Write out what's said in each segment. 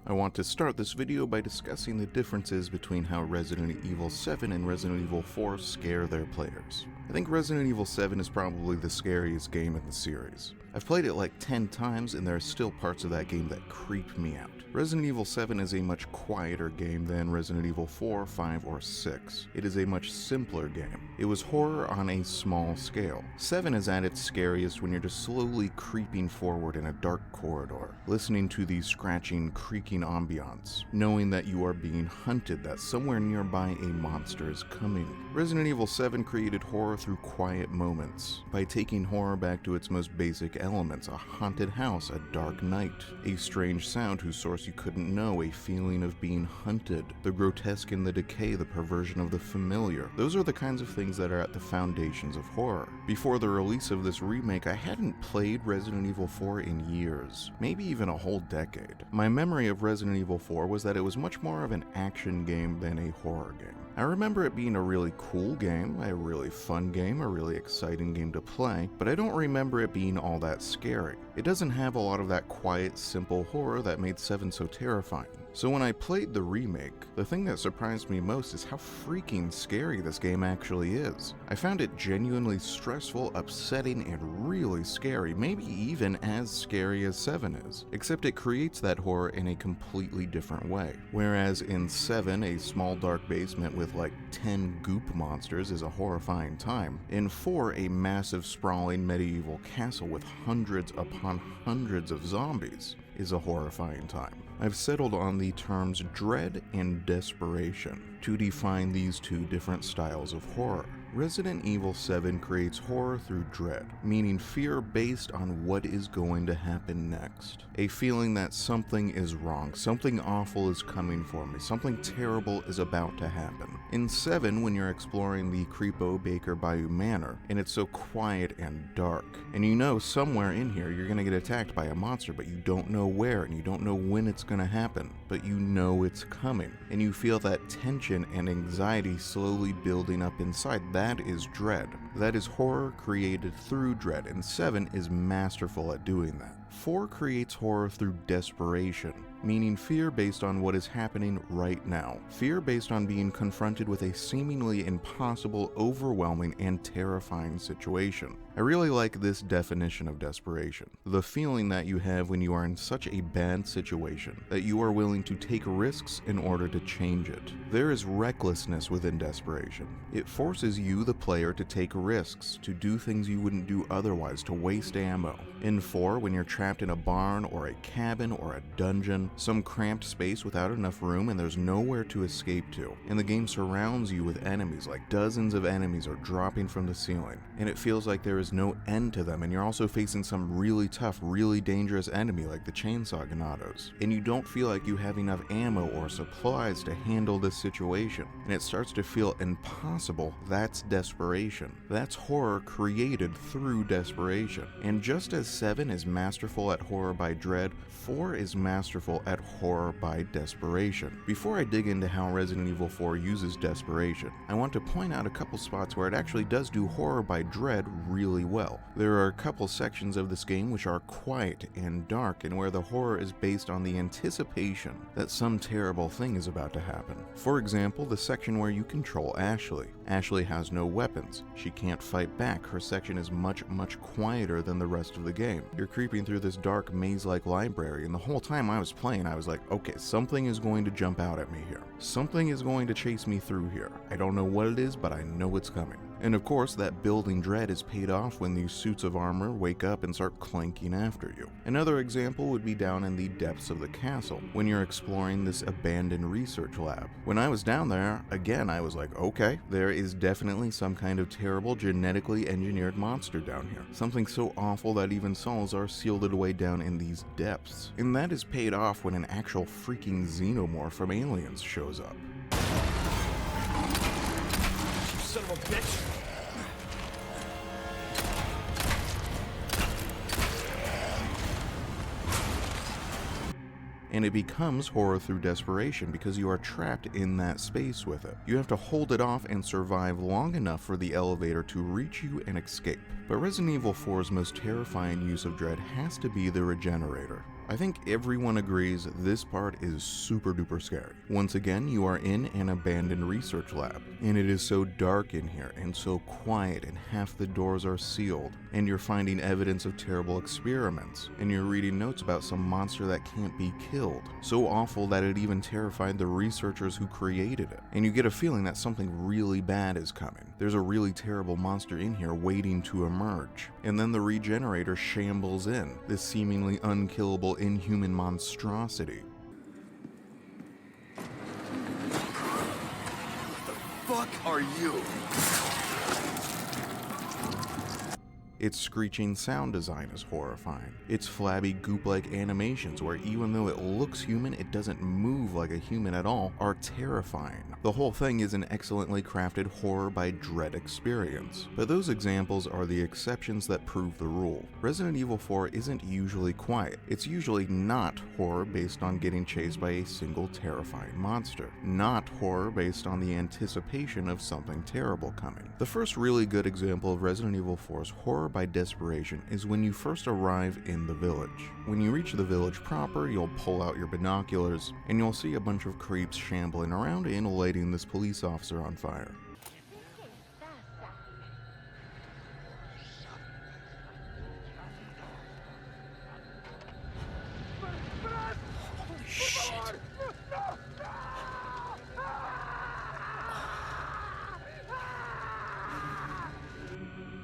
I want to start this video by discussing the differences between how Resident Evil 7 and Resident Evil 4 scare their players. I think Resident Evil 7 is probably the scariest game in the series. I've played it like 10 times and there are still parts of that game that creep me out. Resident Evil 7 is a much quieter game than Resident Evil 4, 5, or 6. It is a much simpler game. It was horror on a small scale. 7 is at its scariest when you're just slowly creeping forward in a dark corridor, listening to the scratching, creaking ambiance, knowing that you are being hunted, that somewhere nearby a monster is coming. Resident Evil 7 created horror through quiet moments, by taking horror back to its most basic elements: a haunted house, a dark night, a strange sound whose source you couldn't know, a feeling of being hunted, the grotesque and the decay, the perversion of the familiar. Those are the kinds of things that are at the foundations of horror. Before the release of this remake, I hadn't played Resident Evil 4 in years, maybe even a whole decade. My memory of Resident Evil 4 was that it was much more of an action game than a horror game. I remember it being a really cool game, a really fun game, a really exciting game to play, but I don't remember it being all that scary. It doesn't have a lot of that quiet, simple horror that made 7 so terrifying. So when I played the remake, the thing that surprised me most is how freaking scary this game actually is. I found it genuinely stressful, upsetting, and really scary, maybe even as scary as 7 is. Except it creates that horror in a completely different way. Whereas in 7, a small dark basement with like 10 goop monsters is a horrifying time, in 4, a massive sprawling medieval castle with hundreds upon hundreds of zombies is a horrifying time. I've settled on the terms dread and desperation to define these two different styles of horror. Resident Evil 7 creates horror through dread, meaning fear based on what is going to happen next. A feeling that something is wrong, something awful is coming for me, something terrible is about to happen. In 7, when you're exploring the Creepo Baker Bayou Manor, and it's so quiet and dark, and you know somewhere in here you're gonna get attacked by a monster, but you don't know where, and you don't know when it's gonna happen, but you know it's coming, and you feel that tension and anxiety slowly building up inside. That is dread. That is horror created through dread, and 7 is masterful at doing that. 4 creates horror through desperation, meaning fear based on what is happening right now. Fear based on being confronted with a seemingly impossible, overwhelming, and terrifying situation. I really like this definition of desperation. The feeling that you have when you are in such a bad situation that you are willing to take risks in order to change it. There is recklessness within desperation. It forces you, the player, to take risks, to do things you wouldn't do otherwise, to waste ammo. In 4, when you're trapped in a barn or a cabin or a dungeon, some cramped space without enough room and there's nowhere to escape to, and the game surrounds you with enemies, like dozens of enemies are dropping from the ceiling, and it feels like there is no end to them, and you're also facing some really tough, really dangerous enemy like the Chainsaw Ganados, and you don't feel like you have enough ammo or supplies to handle this situation, and it starts to feel impossible. That's desperation. That's horror created through desperation. And just as 7 is masterful at horror by dread, 4 is masterful at horror by desperation. Before I dig into how Resident Evil 4 uses desperation, I want to point out a couple spots where it actually does do horror by dread really well. There are a couple sections of this game which are quiet and dark, and where the horror is based on the anticipation that some terrible thing is about to happen. For example, the section where you control Ashley. Ashley has no weapons. She can't fight back. Her section is much quieter than the rest of the game. You're creeping through this dark maze-like library, and the whole time I was playing, I was like, okay, something is going to jump out at me here. Something is going to chase me through here. I don't know what it is, but I know it's coming. And of course, that building dread is paid off when these suits of armor wake up and start clanking after you. Another example would be down in the depths of the castle, when you're exploring this abandoned research lab. When I was down there, again, I was like, okay, there is definitely some kind of terrible genetically engineered monster down here. Something so awful that even souls are sealed away down in these depths. And that is paid off when an actual freaking xenomorph from Aliens shows up. You son of a bitch! And it becomes horror through desperation because you are trapped in that space with it. You have to hold it off and survive long enough for the elevator to reach you and escape. But Resident Evil 4's most terrifying use of dread has to be the Regenerator. I think everyone agrees this part is super duper scary. Once again, you are in an abandoned research lab, and it is so dark in here and so quiet, and half the doors are sealed, and you're finding evidence of terrible experiments, and you're reading notes about some monster that can't be killed, so awful that it even terrified the researchers who created it, and you get a feeling that something really bad is coming. There's a really terrible monster in here waiting to emerge, and then the Regenerator shambles in, this seemingly unkillable inhuman monstrosity. Fuck are you? Its screeching sound design is horrifying. Its flabby goop-like animations, where even though it looks human, it doesn't move like a human at all, are terrifying. The whole thing is an excellently crafted horror by dread experience. But those examples are the exceptions that prove the rule. Resident Evil 4 isn't usually quiet. It's usually not horror based on getting chased by a single terrifying monster. Not horror based on the anticipation of something terrible coming. The first really good example of Resident Evil 4's horror by desperation is when you first arrive in the village. When you reach the village proper, you'll pull out your binoculars, and you'll see a bunch of creeps shambling around and lighting this police officer on fire. Holy shit.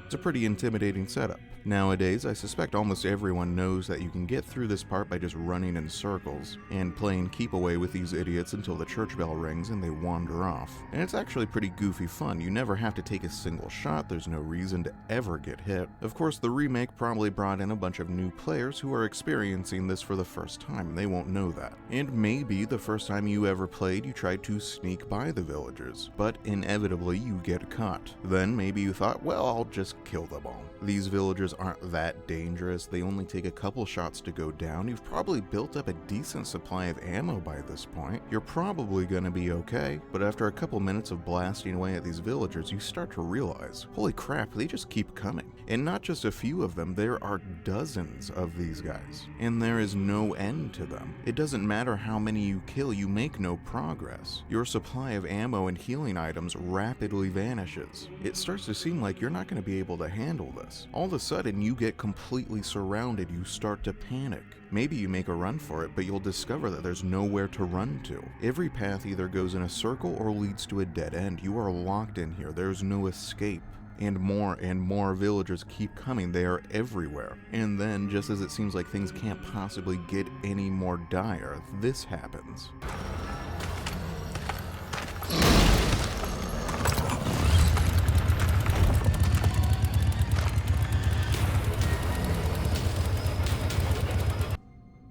It's a pretty intimidating setup. Nowadays, I suspect almost everyone knows that you can get through this part by just running in circles and playing keep away with these idiots until the church bell rings and they wander off. And it's actually pretty goofy fun. You never have to take a single shot, there's no reason to ever get hit. Of course, the remake probably brought in a bunch of new players who are experiencing this for the first time, and they won't know that. And maybe the first time you ever played, you tried to sneak by the villagers, but inevitably you get caught. Then maybe you thought, well, I'll just kill them all. These villagers aren't that dangerous, they only take a couple shots to go down. You've probably built up a decent supply of ammo by this point. You're probably gonna be okay, but after a couple minutes of blasting away at these villagers, you start to realize, holy crap, they just keep coming. And not just a few of them, there are dozens of these guys, and there is no end to them. It doesn't matter how many you kill, you make no progress. Your supply of ammo and healing items rapidly vanishes. It starts to seem like you're not going to be able to handle this. All of a sudden, you get completely surrounded, you start to panic. Maybe you make a run for it, but you'll discover that there's nowhere to run to. Every path either goes in a circle or leads to a dead end. You are locked in here, there's no escape. And more villagers keep coming, they are everywhere. And then, just as it seems like things can't possibly get any more dire, this happens.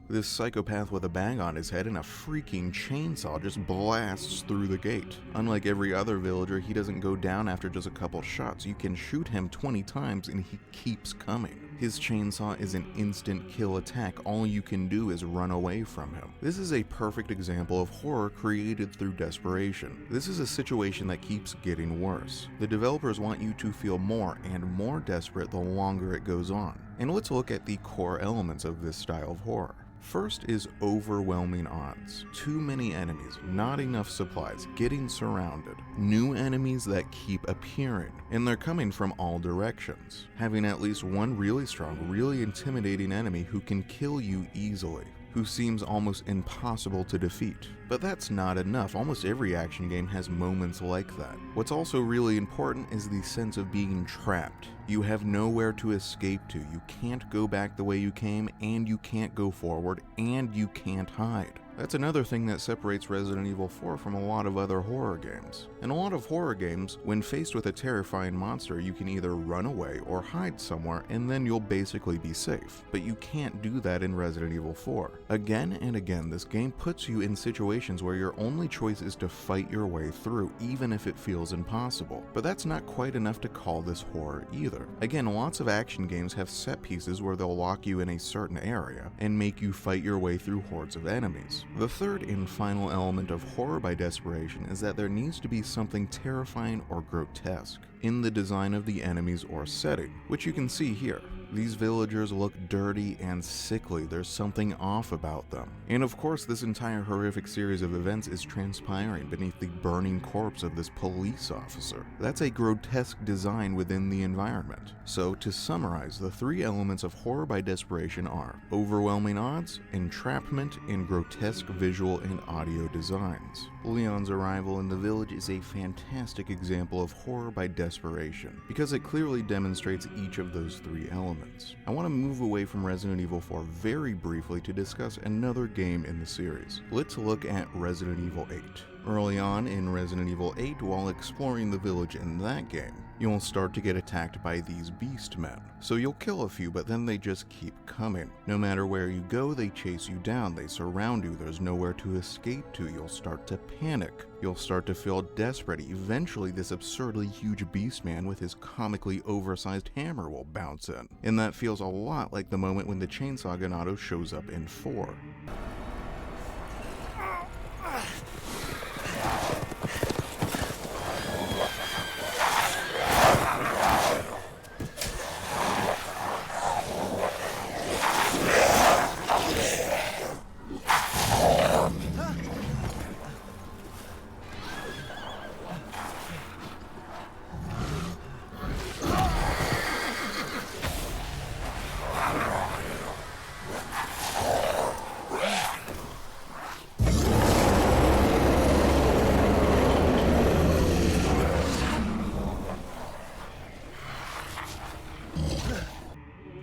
This psychopath with a bag on his head and a freaking chainsaw just blasts through the gate. Unlike every other villager, he doesn't go down after just a couple shots. You can shoot him 20 times and he keeps coming. His chainsaw is an instant kill attack. All you can do is run away from him. This is a perfect example of horror created through desperation. This is a situation that keeps getting worse. The developers want you to feel more and more desperate the longer it goes on. And let's look at the core elements of this style of horror. First is overwhelming odds. Too many enemies, not enough supplies, getting surrounded. New enemies that keep appearing, and they're coming from all directions. Having at least one really strong, really intimidating enemy who can kill you easily, who seems almost impossible to defeat. But that's not enough. Almost every action game has moments like that. What's also really important is the sense of being trapped. You have nowhere to escape to. You can't go back the way you came, and you can't go forward, and you can't hide. That's another thing that separates Resident Evil 4 from a lot of other horror games. In a lot of horror games, when faced with a terrifying monster, you can either run away or hide somewhere, and then you'll basically be safe. But you can't do that in Resident Evil 4. Again and again, this game puts you in situations where your only choice is to fight your way through, even if it feels impossible. But that's not quite enough to call this horror either. Again, lots of action games have set pieces where they'll lock you in a certain area and make you fight your way through hordes of enemies. The third and final element of horror by desperation is that there needs to be something terrifying or grotesque in the design of the enemies or setting, which you can see here. These villagers look dirty and sickly, there's something off about them. And of course, this entire horrific series of events is transpiring beneath the burning corpse of this police officer. That's a grotesque design within the environment. So, to summarize, the three elements of Horror by Desperation are overwhelming odds, entrapment, and grotesque visual and audio designs. Leon's arrival in the village is a fantastic example of horror by desperation, because it clearly demonstrates each of those three elements. I want to move away from Resident Evil 4 very briefly to discuss another game in the series. Let's look at Resident Evil 8. Early on in Resident Evil 8, while exploring the village in that game, you'll start to get attacked by these beast men. So you'll kill a few, but then they just keep coming. No matter where you go, they chase you down, they surround you, there's nowhere to escape to, you'll start to panic. You'll start to feel desperate. Eventually, this absurdly huge beast man with his comically oversized hammer will bounce in. And that feels a lot like the moment when the Chainsaw Ganado shows up in 4.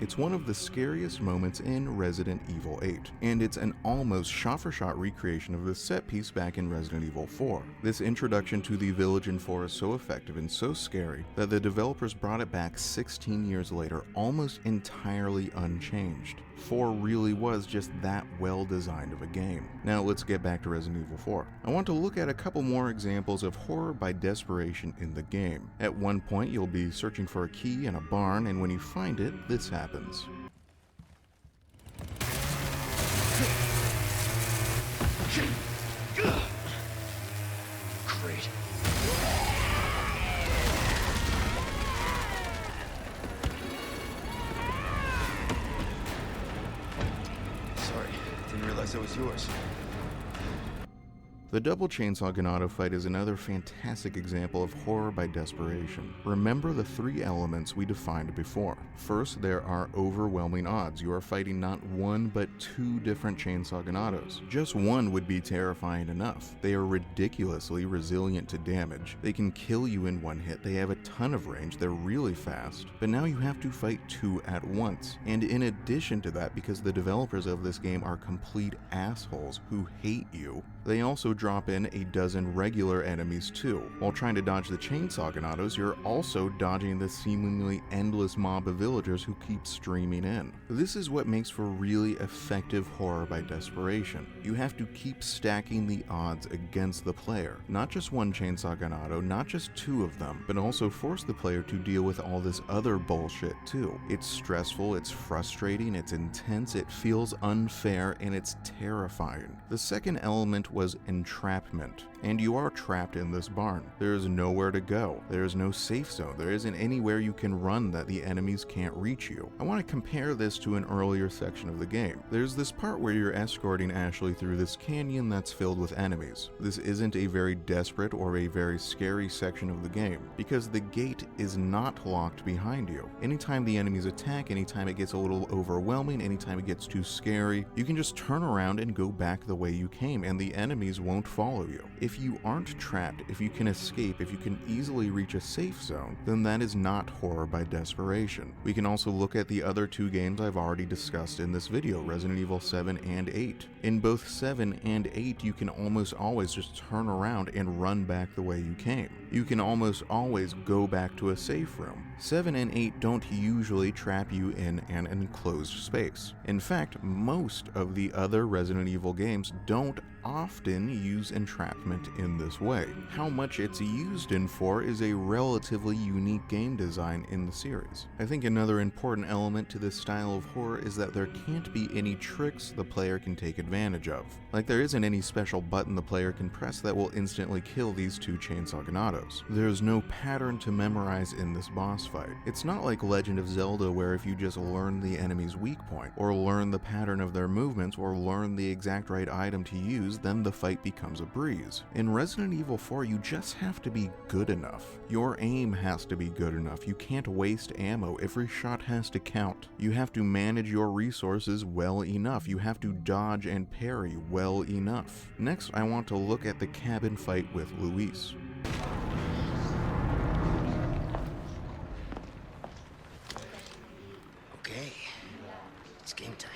It's one of the scariest moments in Resident Evil 8, and it's an almost shot-for-shot recreation of the set piece back in Resident Evil 4. This introduction to the village in 4 is so effective and so scary that the developers brought it back 16 years later almost entirely unchanged. 4 really was just that well designed of a game. Now let's get back to Resident Evil 4. I want to look at a couple more examples of horror by desperation in the game. At one point you'll be searching for a key in a barn, and when you find it, this happens. Great. Sorry, didn't realize that was yours. The double chainsaw Ganado fight is another fantastic example of horror by desperation. Remember the three elements we defined before. First, there are overwhelming odds. You are fighting not one but two different chainsaw Ganados. Just one would be terrifying enough. They are ridiculously resilient to damage. They can kill you in one hit. They have a ton of range. They're really fast. But now you have to fight two at once. And in addition to that, because the developers of this game are complete assholes who hate you, they also drop in a dozen regular enemies too. While trying to dodge the chainsaw Ganados, you're also dodging the seemingly endless mob of villagers who keep streaming in. This is what makes for really effective horror by desperation. You have to keep stacking the odds against the player. Not just one chainsaw Ganado, not just two of them, but also force the player to deal with all this other bullshit too. It's stressful, it's frustrating, it's intense, it feels unfair, and it's terrifying. The second element was entrapment. And you are trapped in this barn. There is nowhere to go. There is no safe zone. There isn't anywhere you can run that the enemies can't reach you. I want to compare this to an earlier section of the game. There's this part where you're escorting Ashley through this canyon that's filled with enemies. This isn't a very desperate or a very scary section of the game, because the gate is not locked behind you. Anytime the enemies attack, anytime it gets a little overwhelming, anytime it gets too scary, you can just turn around and go back the way you came, and the enemies won't follow you. If you aren't trapped, if you can escape, if you can easily reach a safe zone, then that is not horror by desperation. We can also look at the other two games I've already discussed in this video, Resident Evil 7 and 8. In both 7 and 8, you can almost always just turn around and run back the way you came. You can almost always go back to a safe room. 7 and 8 don't usually trap you in an enclosed space. In fact, most of the other Resident Evil games don't often use entrapment in this way. How much it's used in 4 is a relatively unique game design in the series. I think another important element to this style of horror is that there can't be any tricks the player can take advantage of. Like, there isn't any special button the player can press that will instantly kill these 2 chainsaw ganados. There's no pattern to memorize in this boss fight. It's not like Legend of Zelda, where if you just learn the enemy's weak point, or learn the pattern of their movements, or learn the exact right item to use, then the fight becomes a breeze. In Resident Evil 4, you just have to be good enough. Your aim has to be good enough. You can't waste ammo. Every shot has to count. You have to manage your resources well enough. You have to dodge and parry well enough. Next, I want to look at the cabin fight with Luis. Okay, it's game time.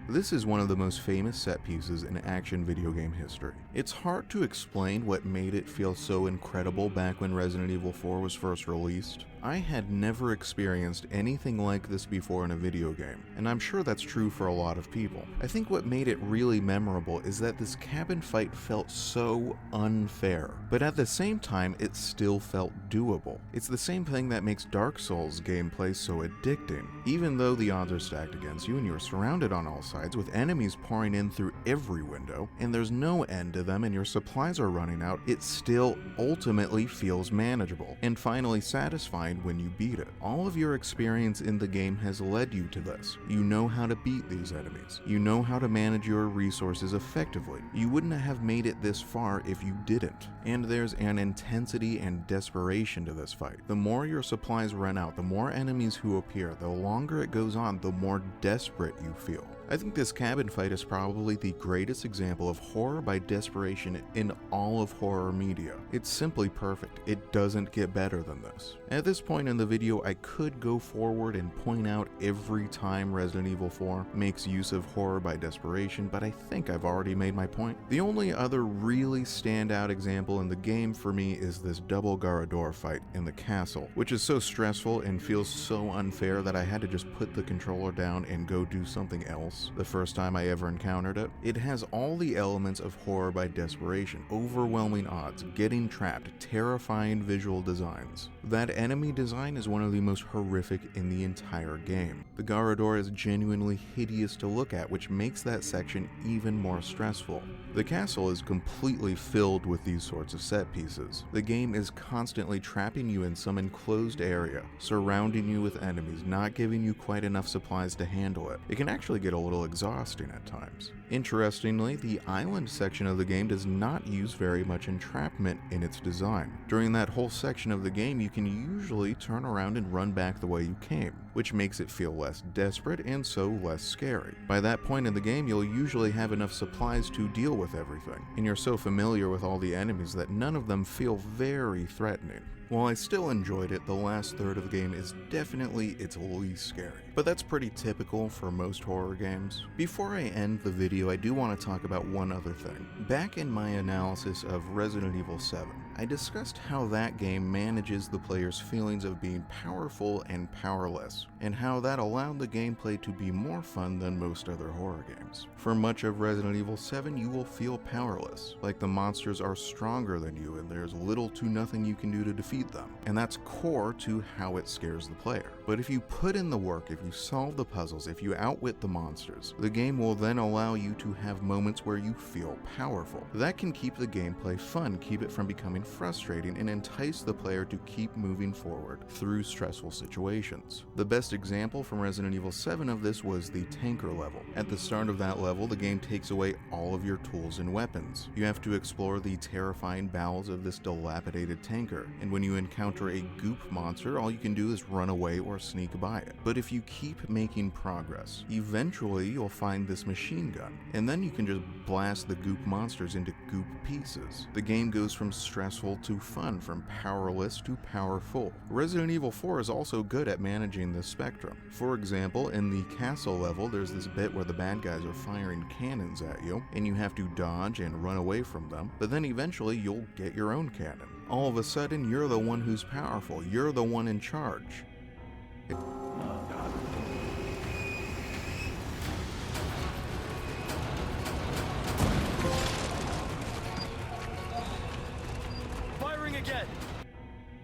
This is one of the most famous set pieces in action video game history. It's hard to explain what made it feel so incredible back when Resident Evil 4 was first released. I had never experienced anything like this before in a video game, and I'm sure that's true for a lot of people. I think what made it really memorable is that this cabin fight felt so unfair, but at the same time it still felt doable. It's the same thing that makes Dark Souls gameplay so addicting. Even though the odds are stacked against you and you're surrounded on all sides with enemies pouring in through every window, and there's no end to them and your supplies are running out, it still ultimately feels manageable and finally satisfying when you beat it. All of your experience in the game has led you to this. You know how to beat these enemies. You know how to manage your resources effectively. You wouldn't have made it this far if you didn't. And there's an intensity and desperation to this fight. The more your supplies run out, the more enemies who appear, the longer it goes on, the more desperate you feel. I think this cabin fight is probably the greatest example of horror by desperation in all of horror media. It's simply perfect. It doesn't get better than this. At this point in the video, I could go forward and point out every time Resident Evil 4 makes use of horror by desperation, but I think I've already made my point. The only other really standout example in the game for me is this double Garrador fight in the castle, which is so stressful and feels so unfair that I had to just put the controller down and go do something else the first time I ever encountered it. It has all the elements of horror by desperation: overwhelming odds, getting trapped, terrifying visual designs. That enemy design is one of the most horrific in the entire game. The Garrador is genuinely hideous to look at, which makes that section even more stressful. The castle is completely filled with these sorts of set pieces. The game is constantly trapping you in some enclosed area, surrounding you with enemies, not giving you quite enough supplies to handle it. It can actually get a little exhausting at times. Interestingly, the island section of the game does not use very much entrapment in its design. During that whole section of the game, you can usually turn around and run back the way you came, which makes it feel less desperate and so less scary. By that point in the game, you'll usually have enough supplies to deal with everything, and you're so familiar with all the enemies that none of them feel very threatening. While I still enjoyed it, the last third of the game is definitely its least scary. But that's pretty typical for most horror games. Before I end the video, I do want to talk about one other thing. Back in my analysis of Resident Evil 7, I discussed how that game manages the player's feelings of being powerful and powerless, and how that allowed the gameplay to be more fun than most other horror games. For much of Resident Evil 7, you will feel powerless, like the monsters are stronger than you and there's little to nothing you can do to defeat them, and that's core to how it scares the player. But if you put in the work, if you solve the puzzles, if you outwit the monsters, the game will then allow you to have moments where you feel powerful. That can keep the gameplay fun, keep it from becoming frustrating, and entice the player to keep moving forward through stressful situations. The best example from Resident Evil 7 of this was the tanker level. At the start of that level, the game takes away all of your tools and weapons. You have to explore the terrifying bowels of this dilapidated tanker, and when you encounter a goop monster, all you can do is run away or sneak by it. But if you keep making progress, eventually you'll find this machine gun, and then you can just blast the goop monsters into goop pieces. The game goes from stressful to fun, from powerless to powerful. Resident Evil 4 is also good at managing this spectrum. For example, in the castle level, there's this bit where the bad guys are firing cannons at you, and you have to dodge and run away from them, but then eventually you'll get your own cannon. All of a sudden, you're the one who's powerful. You're the one in charge.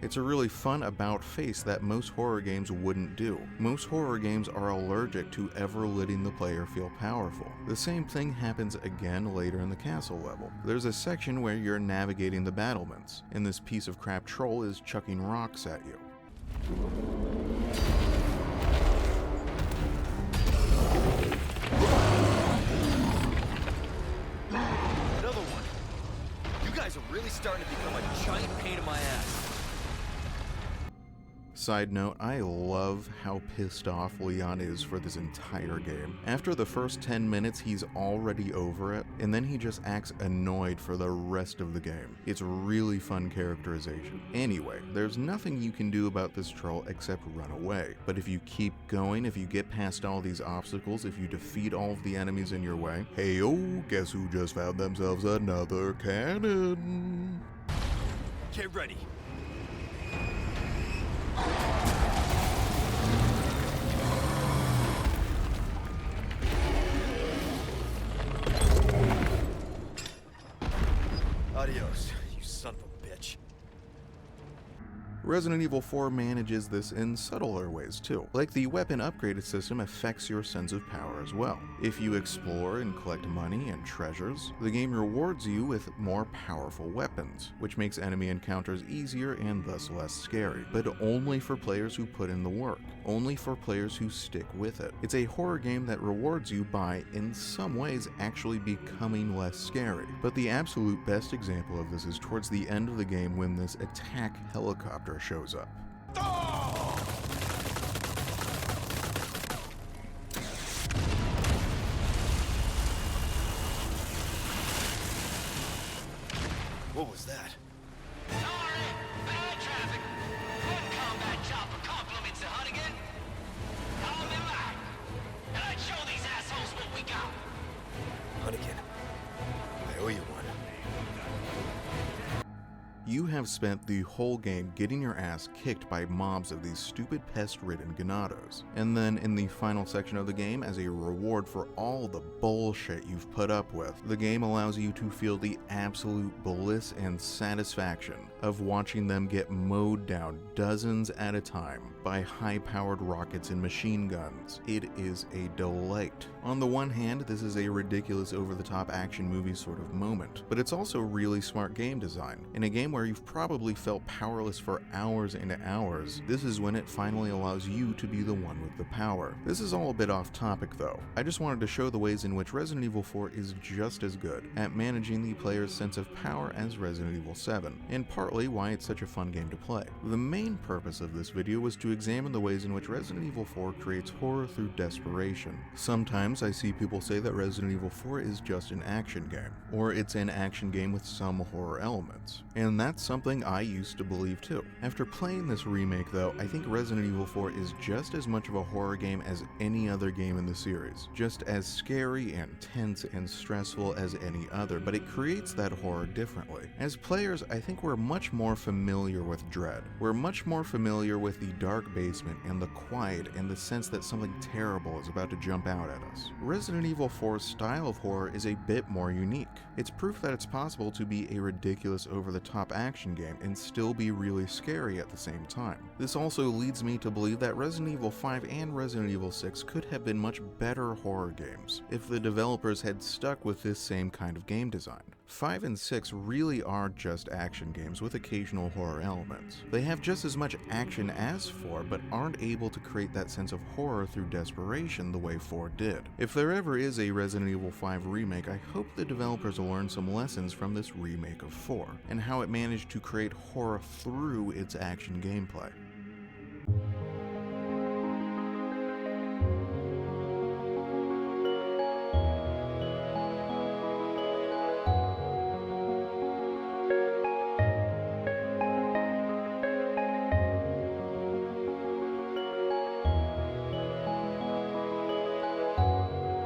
It's a really fun about-face that most horror games wouldn't do. Most horror games are allergic to ever letting the player feel powerful. The same thing happens again later in the castle level. There's a section where you're navigating the battlements, and this piece of crap troll is chucking rocks at you. Another one. You guys are really starting to become a giant pain in my ass. Side note, I love how pissed off Leon is for this entire game. After the first 10 minutes, he's already over it, and then he just acts annoyed for the rest of the game. It's really fun characterization. Anyway, there's nothing you can do about this troll except run away. But if you keep going, if you get past all these obstacles, if you defeat all of the enemies in your way, hey-oh, guess who just found themselves another cannon? Get ready. Adios, you son of a bitch. Resident Evil 4 manages this in subtler ways too. Like the weapon upgraded system affects your sense of power as well. If you explore and collect money and treasures, the game rewards you with more powerful weapons, which makes enemy encounters easier and thus less scary. But only for players who put in the work. Only for players who stick with it. It's a horror game that rewards you by, in some ways, actually becoming less scary. But the absolute best example of this is towards the end of the game when this attack helicopter shows up. What was that? Sorry, bad traffic. One combat chopper compliments the Hunnigan. Call me back, and I'd show these assholes what we got. Hunnigan. I owe you one. You have spent the whole game getting your ass kicked by mobs of these stupid pest-ridden ganados. And then in the final section of the game, as a reward for all the bullshit you've put up with, the game allows you to feel the absolute bliss and satisfaction of watching them get mowed down dozens at a time by high-powered rockets and machine guns. It is a delight. On the one hand, this is a ridiculous over-the-top action movie sort of moment, but it's also really smart game design. In a game where you've probably felt powerless for hours and hours, this is when it finally allows you to be the one with the power. This is all a bit off topic though. I just wanted to show the ways in which Resident Evil 4 is just as good at managing the player's sense of power as Resident Evil 7, and partly why it's such a fun game to play. The main purpose of this video was to examine the ways in which Resident Evil 4 creates horror through desperation. Sometimes I see people say that Resident Evil 4 is just an action game, or it's an action game with some horror elements, and that's something I used to believe too. After playing this remake though, I think Resident Evil 4 is just as much of a horror game as any other game in the series, just as scary and tense and stressful as any other, but it creates that horror differently. As players, I think we're much more familiar with dread. We're much more familiar with the dark basement and the quiet and the sense that something terrible is about to jump out at us. Resident Evil 4's style of horror is a bit more unique. It's proof that it's possible to be a ridiculous over-the-top action game and still be really scary at the same time. This also leads me to believe that Resident Evil 5 and Resident Evil 6 could have been much better horror games if the developers had stuck with this same kind of game design. 5 and 6 really are just action games with occasional horror elements. They have just as much action as 4, but aren't able to create that sense of horror through desperation the way 4 did. If there ever is a Resident Evil 5 remake, I hope the developers will learn some lessons from this remake of 4, and how it managed to create horror through its action gameplay.